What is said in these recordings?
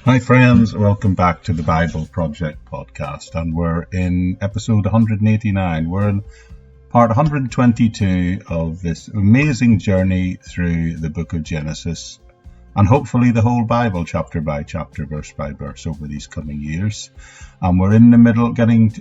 Hi friends, welcome back to the Bible Project podcast, and we're in episode 189. We're in part 122 of this amazing journey through the book of Genesis, and hopefully the whole Bible chapter by chapter, verse by verse over these coming years. And we're in the middle, getting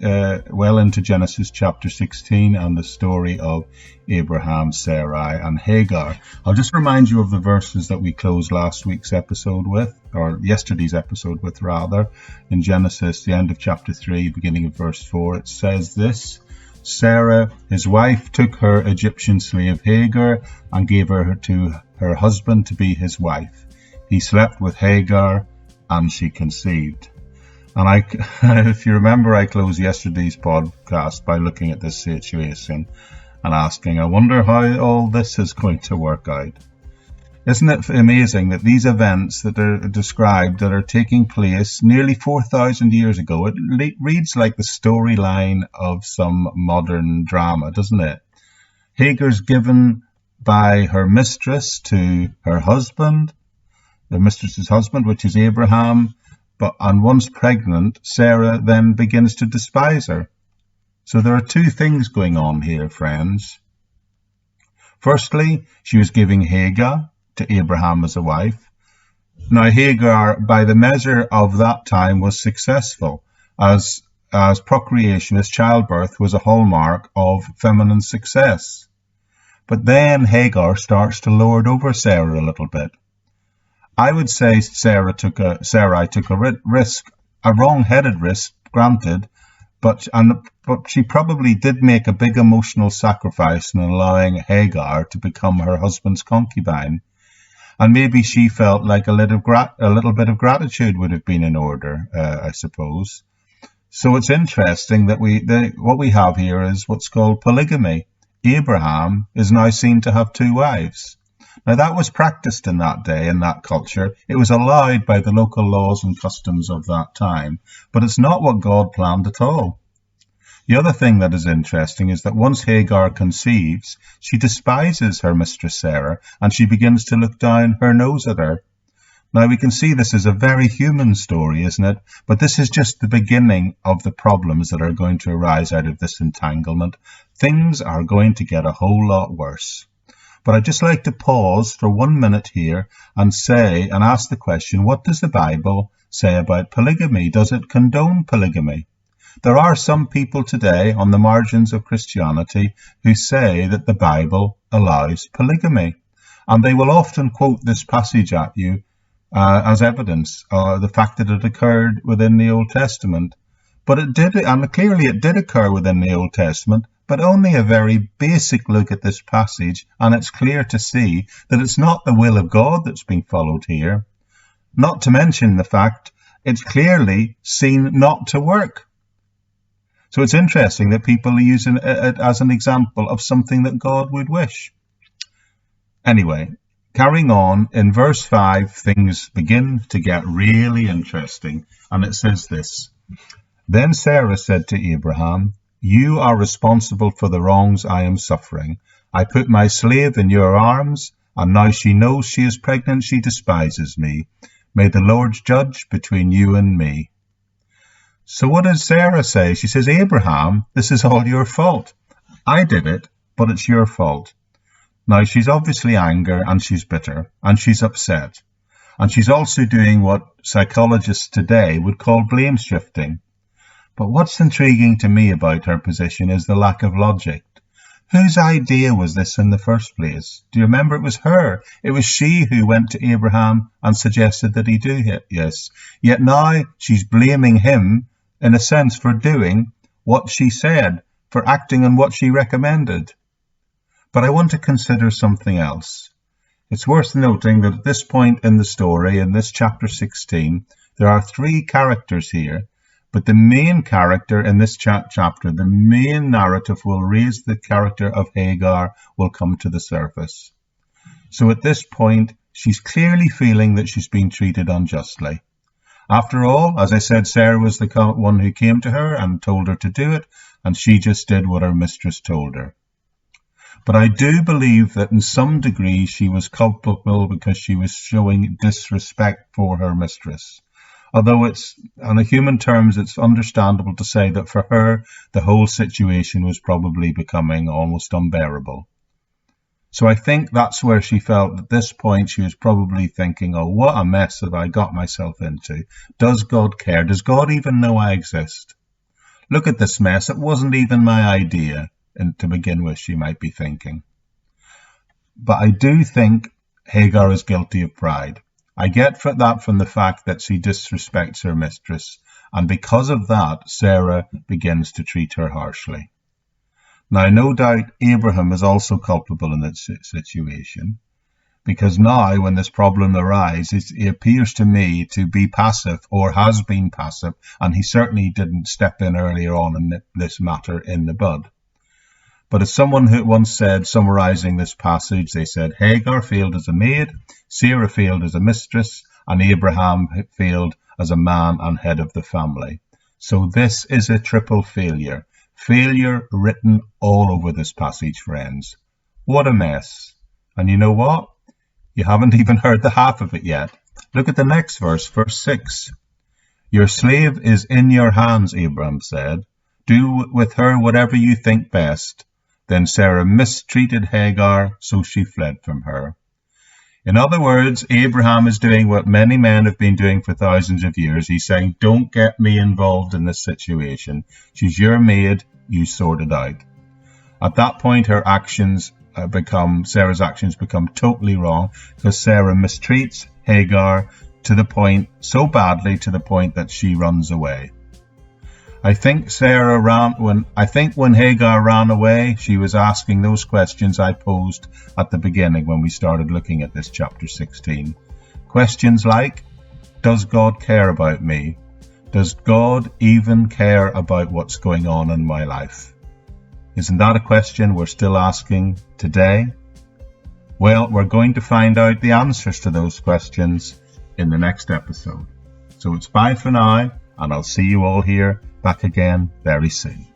well into Genesis chapter 16 and the story of Abraham, Sarai and Hagar. I'll just remind you of the verses that we closed last week's episode with, or yesterday's episode with rather. In Genesis, the end of chapter 3, beginning of verse 4, it says this: Sarah, his wife, took her Egyptian slave Hagar and gave her to her husband to be his wife. He slept with Hagar and she conceived. And if you remember, I closed yesterday's podcast by looking at this situation and asking, I wonder how all this is going to work out. Isn't it amazing that these events that are described, that are taking place nearly 4,000 years ago, it reads like the storyline of some modern drama, doesn't it? Hagar's given by her mistress to her husband, the mistress's husband, which is Abraham, and once pregnant, Sarah then begins to despise her. So there are two things going on here, friends. Firstly, she was giving Hagar to Abraham as a wife. Now, Hagar, by the measure of that time, was successful, as procreation, as childbirth, was a hallmark of feminine success. But then Hagar starts to lord over Sarah a little bit. I would say Sarai took a risk, a wrong-headed risk, granted, but she probably did make a big emotional sacrifice in allowing Hagar to become her husband's concubine. And maybe she felt like a little bit of gratitude would have been in order, I suppose. So it's interesting that what we have here is what's called polygamy. Abraham is now seen to have two wives. Now, that was practiced in that day, in that culture. It was allowed by the local laws and customs of that time, but it's not what God planned at all. The other thing that is interesting is that once Hagar conceives, she despises her mistress Sarah, and she begins to look down her nose at her. Now, we can see this is a very human story, isn't it? But this is just the beginning of the problems that are going to arise out of this entanglement. Things are going to get a whole lot worse. But I'd just like to pause for 1 minute here and ask the question, what does the Bible say about polygamy? Does it condone polygamy? There are some people today on the margins of Christianity who say that the Bible allows polygamy. And they will often quote this passage at you as evidence, the fact that it occurred within the Old Testament. But it did, and clearly it did occur within the Old Testament, but only a very basic look at this passage, and it's clear to see that it's not the will of God that's being followed here. Not to mention the fact it's clearly seen not to work. So it's interesting that people are using it as an example of something that God would wish. Anyway, carrying on, in verse 5, things begin to get really interesting, and it says this: Then Sarah said to Abraham, You are responsible for the wrongs I am suffering. I put my slave in your arms, and now she knows she is pregnant. She despises me. May the Lord judge between you and me. So what does Sarah say? She says, Abraham, this is all your fault. I did it, but it's your fault. Now she's obviously angry, and she's bitter, and she's upset. And she's also doing what psychologists today would call blame shifting. But what's intriguing to me about her position is the lack of logic. Whose idea was this in the first place? Do you remember? It was her. It was she who went to Abraham and suggested that he do it. Yes. Yet now she's blaming him, in a sense, for doing what she said, for acting on what she recommended. But I want to consider something else. It's worth noting that at this point in the story, in this chapter 16, there are three characters here. But the main character in this chapter, the main narrative will raise the character of Hagar, will come to the surface. So at this point, she's clearly feeling that she's been treated unjustly. After all, as I said, Sarah was the one who came to her and told her to do it, and she just did what her mistress told her. But I do believe that in some degree she was culpable because she was showing disrespect for her mistress. Although on a human terms, it's understandable to say that for her, the whole situation was probably becoming almost unbearable. So I think that's where she felt at this point she was probably thinking, oh, what a mess have I got myself into? Does God care? Does God even know I exist? Look at this mess. It wasn't even my idea. And to begin with, she might be thinking. But I do think Hagar is guilty of pride. I get that from the fact that she disrespects her mistress. And because of that, Sarah begins to treat her harshly. Now, no doubt Abraham is also culpable in that situation, because now when this problem arises, he appears to me to be passive or has been passive, and he certainly didn't step in earlier on and nip this matter in the bud. But as someone who once said, summarizing this passage, they said, Hagar failed as a maid, Sarah failed as a mistress, and Abraham failed as a man and head of the family. So this is a triple failure. Failure written all over this passage, friends. What a mess. And you know what? You haven't even heard the half of it yet. Look at the next verse, verse 6. Your slave is in your hands, Abraham said. Do with her whatever you think best. Then Sarah mistreated Hagar, so she fled from her. In other words, Abraham is doing what many men have been doing for thousands of years. He's saying, don't get me involved in this situation. She's your maid. You sort it out. At that point, Sarah's actions become totally wrong, because Sarah mistreats Hagar so badly to the point that she runs away. I think when Hagar ran away, she was asking those questions I posed at the beginning when we started looking at this chapter 16. Questions like, does God care about me? Does God even care about what's going on in my life? Isn't that a question we're still asking today? Well, we're going to find out the answers to those questions in the next episode. So it's bye for now, and I'll see you all here back again very soon.